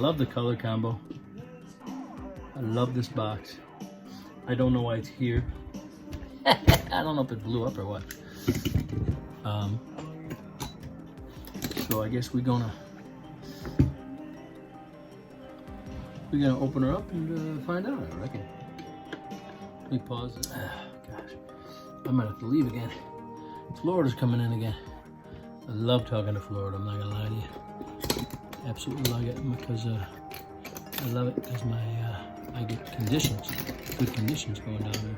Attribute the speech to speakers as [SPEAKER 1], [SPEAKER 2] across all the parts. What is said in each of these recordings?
[SPEAKER 1] love the color combo. I love this box. I don't know why it's here. I don't know if it blew up or what. So I guess we're gonna open her up and find out, I reckon. Let me pause it. Gosh, I might have to leave again. Florida's coming in again. I love talking to Florida, I'm not gonna lie to you. Absolutely love it because I love it because I get conditions, good conditions going down there.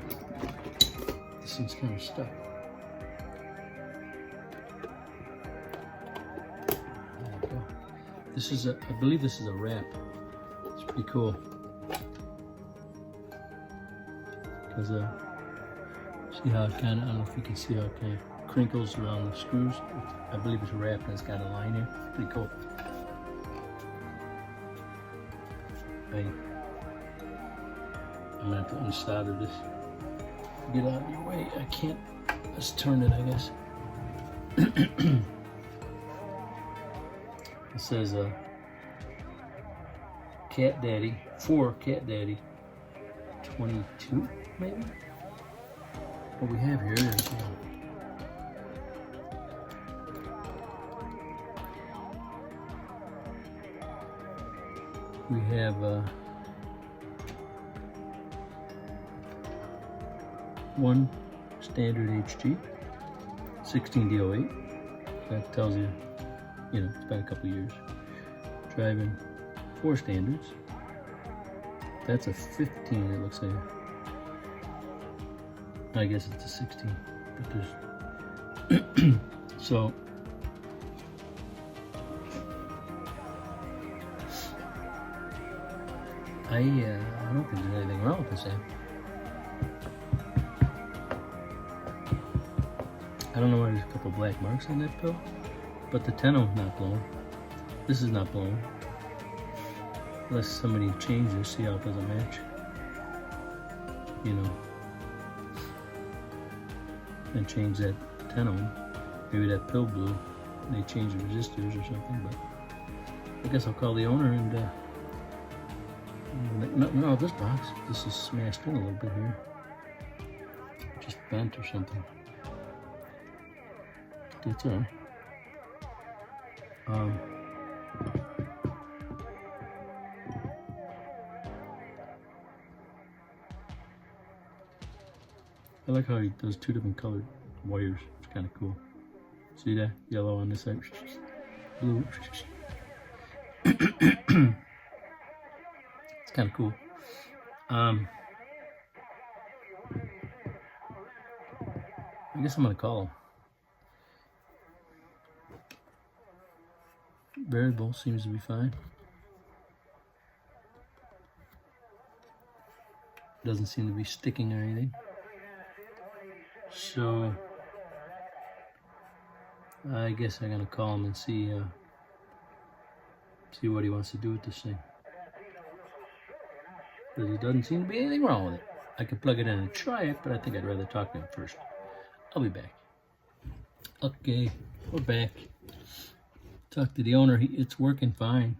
[SPEAKER 1] This thing's kind of stuck. There you go. This is I believe this is a wrap. It's pretty cool. Because see how it kind of, I don't know if you can see how it kind of crinkles around the screws. I believe it's wrapped and it's got a line here. Pretty cool. I'm gonna have to unsolder this. Get out of your way. I can't. Let's turn it, I guess. It says Cat Daddy, for Cat Daddy 22, maybe? What we have here is we have one standard HG, 16D08. That tells you, you know, it's been a couple years. Driving 4 standards. That's a 15, it looks like. I guess it's a 16, but there's so I don't think there's anything wrong with this app. I don't know why there's a couple black marks on that pill, but the Tenom's not blown. This is not blown. Unless somebody changed this, see how it doesn't match. You know. And change that Tenom. Maybe that pill blew. And they changed the resistors or something, but I guess I'll call the owner and nothing wrong with this box. This is smashed in a little bit here. Just bent or something. That's all right. I like how he does 2 different colored wires. It's kind of cool. See that? Yellow on this side, blue. It's kind of cool. I guess I'm gonna call him. Variable seems to be fine. Doesn't seem to be sticking or anything. So I guess I'm gonna call him and see what he wants to do with this thing. Because there doesn't seem to be anything wrong with it. I could plug it in and try it, but I think I'd rather talk to him first. I'll be back. Okay, we're back. Talked to the owner. It's working fine.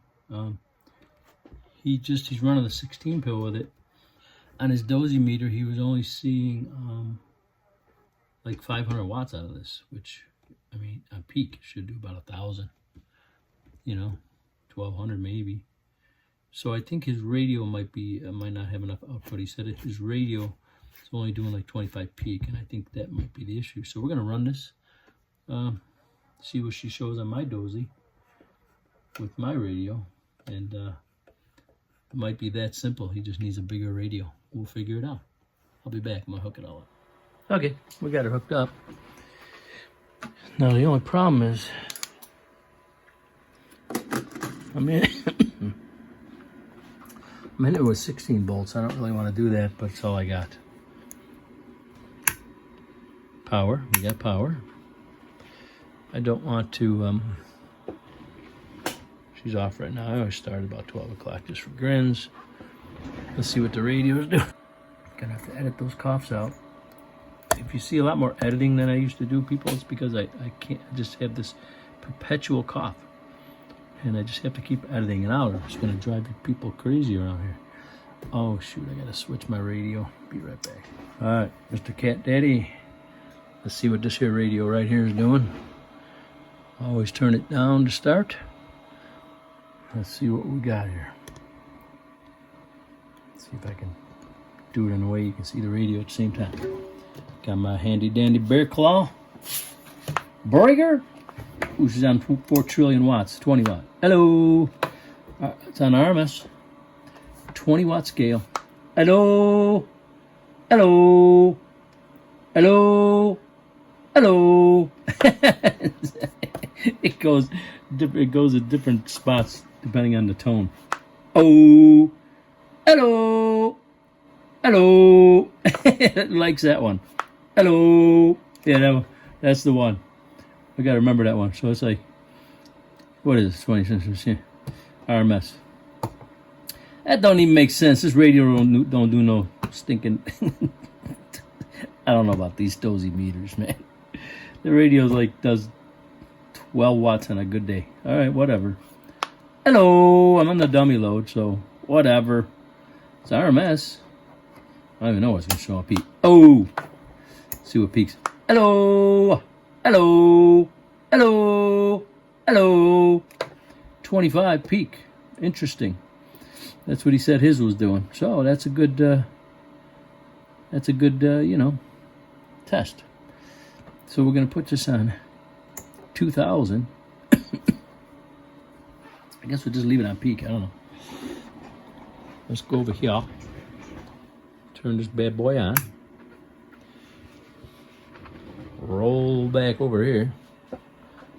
[SPEAKER 1] He's running the 16 pill with it. On his dozy meter, he was only seeing like 500 watts out of this, which, I mean, on peak should do about 1,000. You know, 1,200 maybe. So I think his radio might not have enough output. He said his radio is only doing like 25 peak, and I think that might be the issue. So we're gonna run this, see what she shows on my dozy with my radio, and it might be that simple. He just needs a bigger radio. We'll figure it out. I'll be back. I'm gonna hook it all up. Okay, we got it hooked up. Now the only problem is, I'm in it with 16 bolts. I don't really want to do that, but it's all I got. Power, we got power. I don't want to, she's off right now. I always start about 12 o'clock just for grins. Let's see what the radio's doing. Gonna have to edit those coughs out. If you see a lot more editing than I used to do, people, it's because I can't, I just have this perpetual cough. And I just have to keep editing it out or it's going to drive people crazy around here. Oh, shoot, I got to switch my radio. Be right back. All right, Mr. Cat Daddy. Let's see what this here radio right here is doing. Always turn it down to start. Let's see what we got here. Let's see if I can do it in a way you can see the radio at the same time. Got my handy dandy Bear Claw breaker, which is on 4 trillion watts, 20 watt. Hello. It's on RMS. 20 watt scale. Hello. Hello. Hello. Hello. It goes at different spots depending on the tone. Oh. Hello. Hello. It likes that one. Hello. Yeah, that's the one. I gotta remember that one. So it's like, what is it? 20 cents RMS. That don't even make sense. This radio don't do no stinking. I don't know about these dozy meters, man. The radio does 12 watts on a good day. All right, whatever. Hello. I'm on the dummy load, so whatever. It's RMS. I don't even know what's gonna show up. Peak. Oh. Let's see what peaks. Hello. Hello. Hello. Hello. 25 peak. Interesting. That's what he said his was doing. So that's a good test. So we're going to put this on 2000. I guess we'll just leave it on peak. I don't know. Let's go over here. Turn this bad boy on. Roll back over here.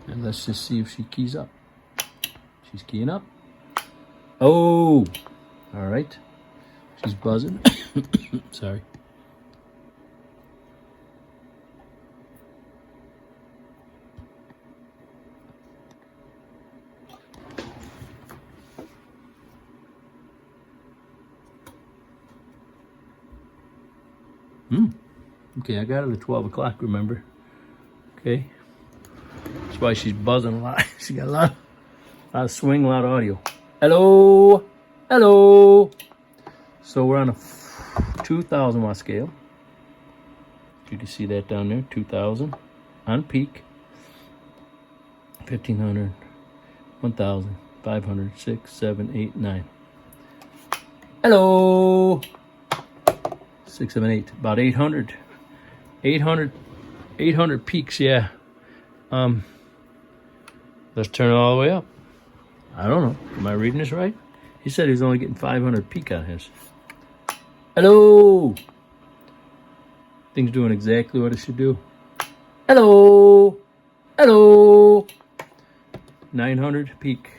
[SPEAKER 1] And let's just see if she keys up. She's keying up. Oh! All right. She's buzzing. Sorry. Okay, I got it at 12 o'clock, remember? Okay. That's why she's buzzing a lot. She got a lot of swing, a lot of audio. Hello. Hello. So we're on a 2,000 watt scale. You can see that down there, 2,000 on peak. 1,500, 1,000, 500, 6, 7, 8, 9. Hello. 6, 7, 8. About 800. 800 peaks, yeah. Let's turn it all the way up. I don't know. Am I reading this right? He said he was only getting 500 peak on his. Hello. Thing's doing exactly what it should do. Hello. Hello. 900 peak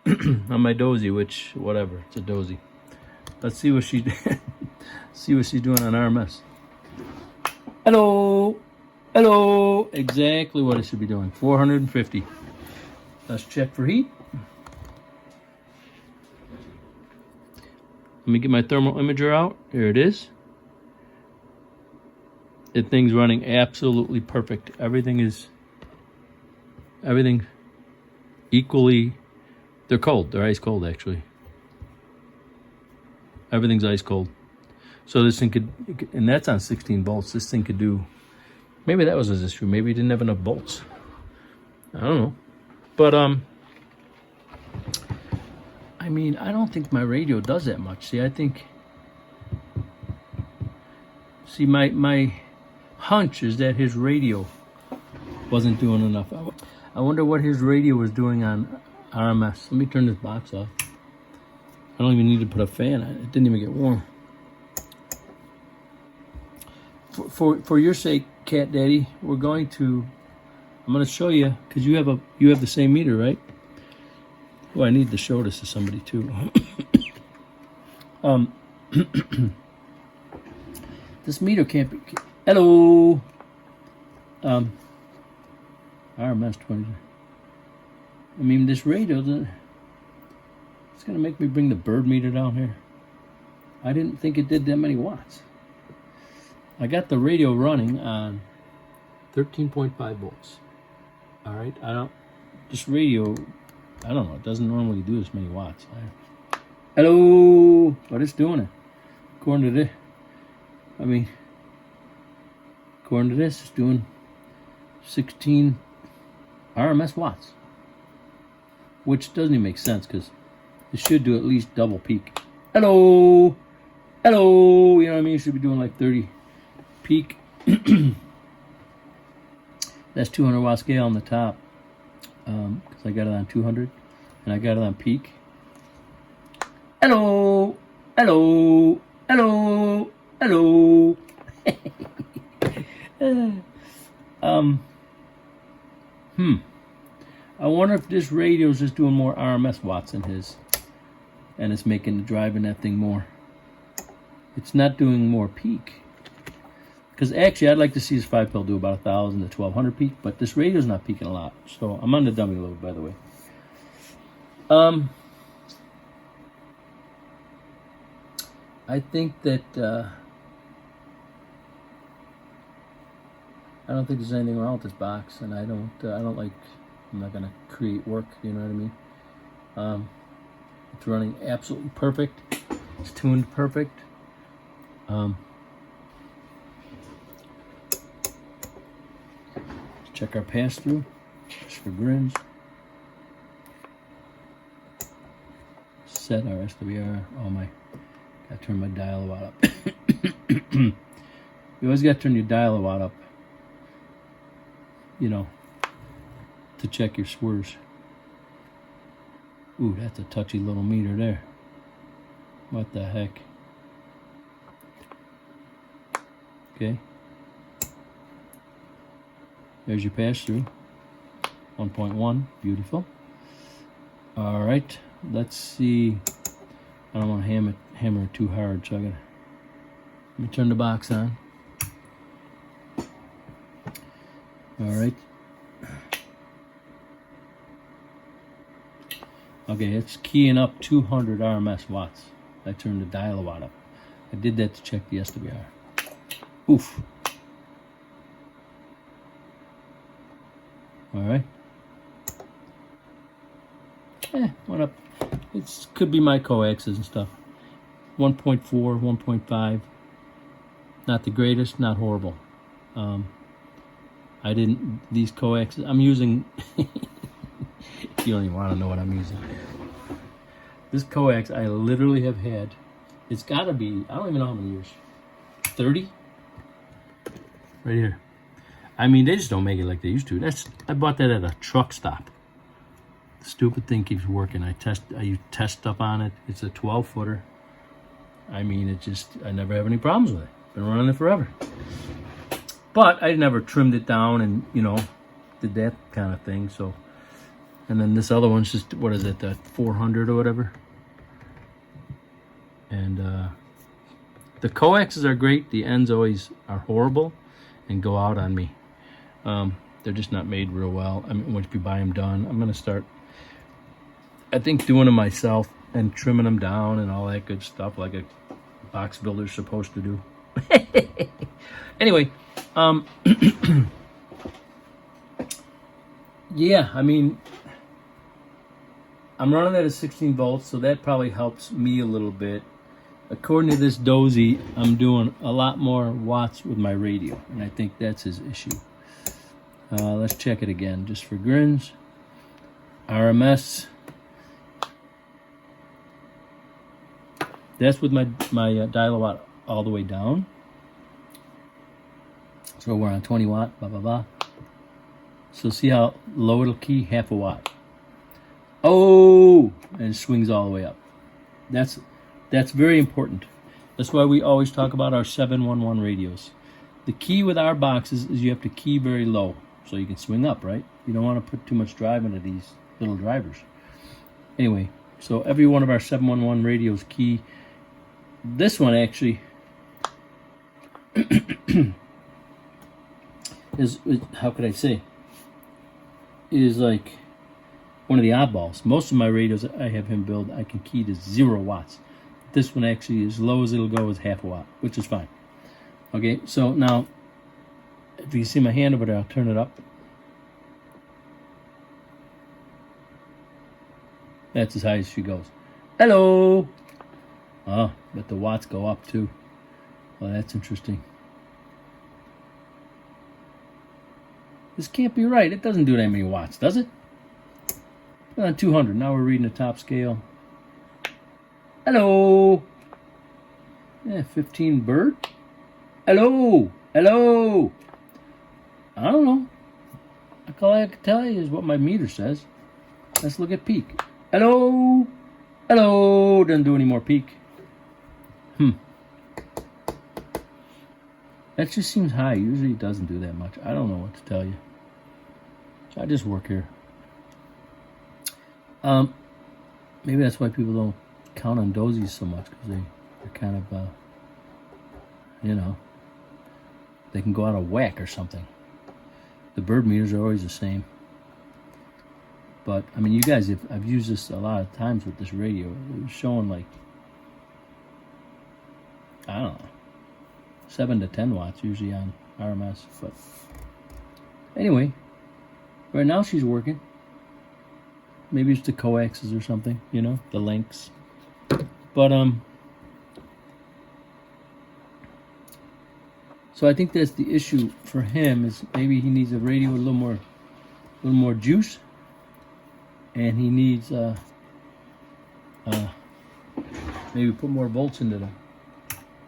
[SPEAKER 1] on my dozy, which whatever, it's a dozy. Let's see what she's doing on RMS. Hello. Hello. Exactly what it should be doing. 450. Let's check for heat. Let me get my thermal imager out. Here it is. The thing's running absolutely perfect. Everything equally. They're cold. They're ice cold, actually. Everything's ice cold. So this thing could, and that's on 16 volts. This thing could do, maybe that was his issue. Maybe he didn't have enough volts. I don't know. But, I mean, I don't think my radio does that much. See, I think, my hunch is that his radio wasn't doing enough. I wonder what his radio was doing on RMS. Let me turn this box off. I don't even need to put a fan on it. It didn't even get warm. For your sake, Cat Daddy, I'm going to show you, because you have the same meter, right? Oh, I need to show this to somebody too. This meter can't be. Hello. RMS 20. I mean, this radio doesn't. It's gonna make me bring the bird meter down here. I didn't think it did that many watts. I got the radio running on 13.5 volts. All right, this radio, I don't know. It doesn't normally do this many watts. Hello, but it's doing it. According to this, according to this, it's doing 16 RMS watts, which doesn't even make sense because it should do at least double peak. Hello, hello. You know what I mean? It should be doing like 30 peak. That's 200 watt scale on the top, because I got it on 200 and I got it on peak. Hello, hello, hello, hello. I wonder if this radio is just doing more RMS watts than his, and it's driving that thing more. It's not doing more peak. Because actually, I'd like to see this 5-pill do about 1,000 to 1,200 peak, but this radio's not peaking a lot. So I'm on the dummy load, by the way. I think that I don't think there's anything wrong with this box, and I'm not gonna create work. You know what I mean? It's running absolutely perfect. It's tuned perfect. Check our pass-through, just for grins. Set our SWR. Gotta turn my dial watt up. You always gotta turn your dial watt up, you know, to check your swerves. Ooh, that's a touchy little meter there. What the heck? Okay. There's your pass-through. 1.1, beautiful. All right, let's see. I don't want to hammer it too hard, so let me turn the box on. All right. Okay, it's keying up 200 RMS watts. I turned the dial watt up. I did that to check the SWR. Oof. All right. Went up. It could be my coaxes and stuff. 1.4, 1.5. Not the greatest, not horrible. These coaxes, I'm using, you don't even want to know what I'm using. This coax I literally have had, it's got to be, I don't even know how many years. 30? Right here. I mean, they just don't make it like they used to. I bought that at a truck stop. The stupid thing keeps working. I use test stuff on it. It's a 12-footer. I mean, I never have any problems with it. Been running it forever. But I never trimmed it down and, did that kind of thing. So, and then this other one's just, what is it, the 400 or whatever. And the coaxes are great. The ends always are horrible and go out on me. They're just not made real well. I mean, once you buy them done, I'm going to start, I think, doing them myself and trimming them down and all that good stuff like a box builder's supposed to do. Anyway, yeah, I mean, I'm running at a 16 volts, so that probably helps me a little bit. According to this Dozy, I'm doing a lot more watts with my radio, and I think that's his issue. Let's check it again, just for grins. RMS. That's with my dial watt all the way down. So we're on 20 watt, blah, blah, blah. So see how low it'll key? Half a watt. Oh, and it swings all the way up. That's very important. That's why we always talk about our 711 radios. The key with our boxes is you have to key very low so you can swing up, right? You don't want to put too much drive into these little drivers. Anyway, so every one of our 711 radios key. This one actually is, how could I say, is like one of the oddballs. Most of my radios I have him build, I can key to 0 watts. This one actually, as low as it'll go, is half a watt, which is fine. Okay, so now, if you see my hand over there, I'll turn it up. That's as high as she goes. Hello. Oh, but the watts go up too. Well, that's interesting. This can't be right. It doesn't do that many watts, does it? Put on 200. Now we're reading the top scale. Hello. Yeah, 15 bird. Hello. Hello. I don't know. All I can tell you is what my meter says. Let's look at peak. Hello. Hello. Doesn't do any more peak. That just seems high. Usually it doesn't do that much. I don't know what to tell you. I just work here. Maybe that's why people don't count on dozies so much, because they're kind of, you know, they can go out of whack or something. The bird meters are always the same. But, I mean, you guys, I've used this a lot of times with this radio. It was showing like, I don't know, 7 to 10 watts usually on RMS. But anyway, right now she's working. Maybe it's the coaxes or something, you know, the links. But so I think that's the issue for him, is maybe he needs a radio with a little more juice, and he needs maybe put more volts into the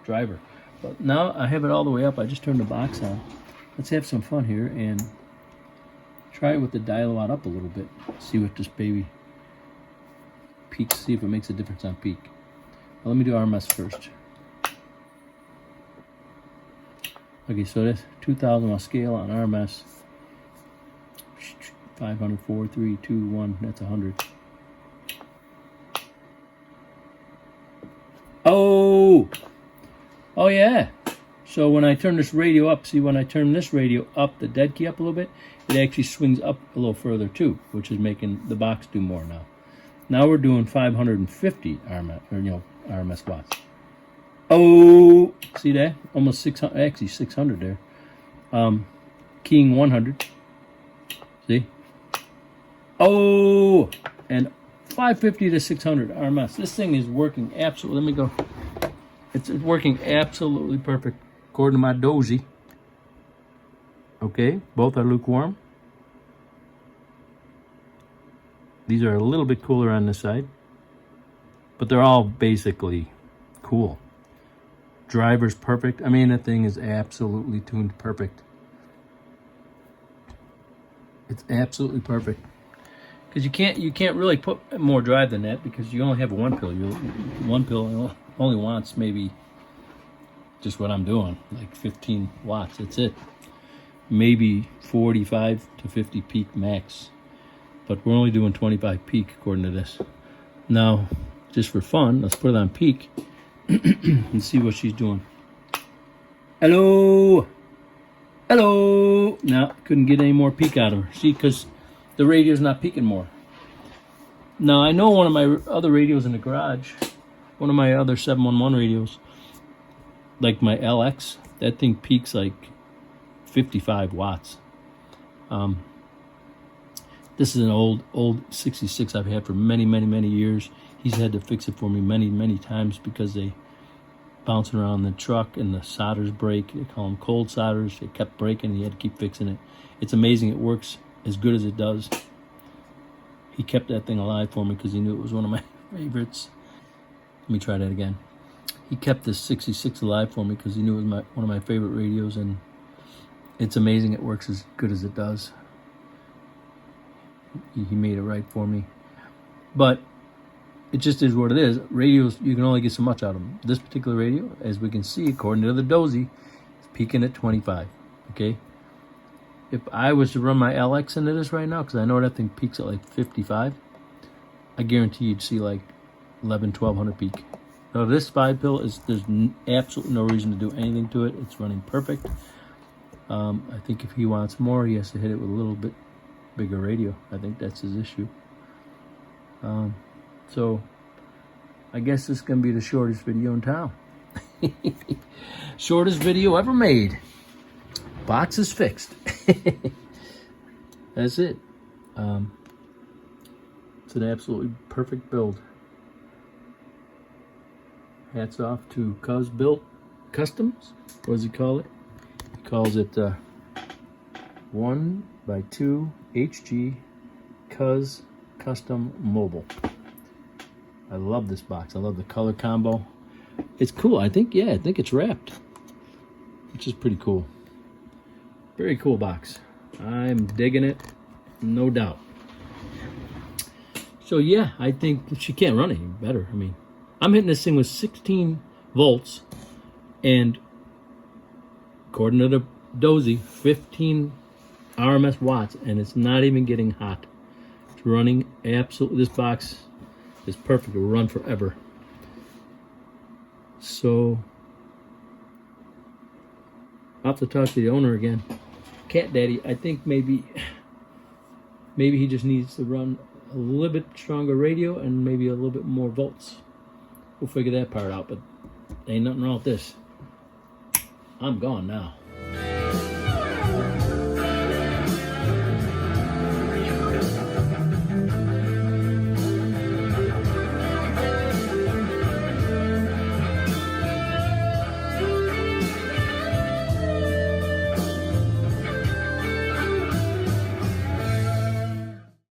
[SPEAKER 1] driver. But now I have it all the way up. I just turned the box on. Let's have some fun here and try it with the dial watt up a little bit. See what this baby peaks. See if it makes a difference on peak. Well, let me do RMS first. Okay, so that's 2,000 on scale on RMS. 500, 4, 3, 2, 1. That's 100. Oh! Oh, yeah. So when I turn this radio up, see, when I turn this radio up, the dead key up a little bit, it actually swings up a little further too, which is making the box do more now. Now we're doing 550 RMS, or, you know, RMS watts. Oh, see that? Almost 600, actually 600 there. Keying 100. See? Oh, and 550 to 600 RMS. This thing is working absolutely. Let me go. It's working absolutely perfect according to my dozy. Okay, both are lukewarm. These are a little bit cooler on this side, but they're all basically cool. Driver's perfect. I mean, that thing is absolutely tuned perfect. It's absolutely perfect. Because you can't really put more drive than that, because you only have one pill. One pill only wants maybe just what I'm doing, like 15 watts. That's it. Maybe 45 to 50 peak max. But we're only doing 25 peak according to this. Now, just for fun, let's put it on peak and see what she's doing. Hello. Hello. No, couldn't get any more peak out of her. See, because the radio's not peaking more. Now, I know one of my other radios in the garage, one of my other 711 radios, like my LX, that thing peaks like 55 watts. This is an old 66 I've had for many years. He's had to fix it for me many times because they bouncing around the truck and the solders break. They call them cold solders. It kept breaking and he had to keep fixing it. It's amazing it works as good as it does. He kept that thing alive for me because he knew it was one of my favorites. Let me try that again. He kept this 66 alive for me because he knew it was one of my favorite radios, and it's amazing it works as good as it does. He made it right for me. But it just is what it is. Radios, you can only get so much out of them. This particular radio, as we can see, according to the dozy, is peaking at 25. Okay? If I was to run my LX into this right now, because I know that thing peaks at like 55, I guarantee you'd see like 1,200 peak. Now this 5 pill there's absolutely no reason to do anything to it. It's running perfect. I think if he wants more, he has to hit it with a little bit bigger radio. I think that's his issue. So I guess this is going to be the shortest video in town. Shortest video ever made. Box is fixed. That's it. So an absolutely perfect build. Hats off to Cuz Built Customs. What does he call it? He calls it 1x2 HG Cuz Custom Mobile. I love this box. I love the color combo. It's cool. I think it's wrapped, which is pretty cool. Very cool box. I'm digging it, no doubt. So yeah, I think she can't run any better. I mean, I'm hitting this thing with 16 volts and, according to the Dozy, 15 RMS watts, and it's not even getting hot. It's running absolutely. This box is perfect to run forever. So I'll have to talk to the owner again. Cat Daddy, I think maybe he just needs to run a little bit stronger radio and maybe a little bit more volts. We'll figure that part out, but ain't nothing wrong with this. I'm gone now.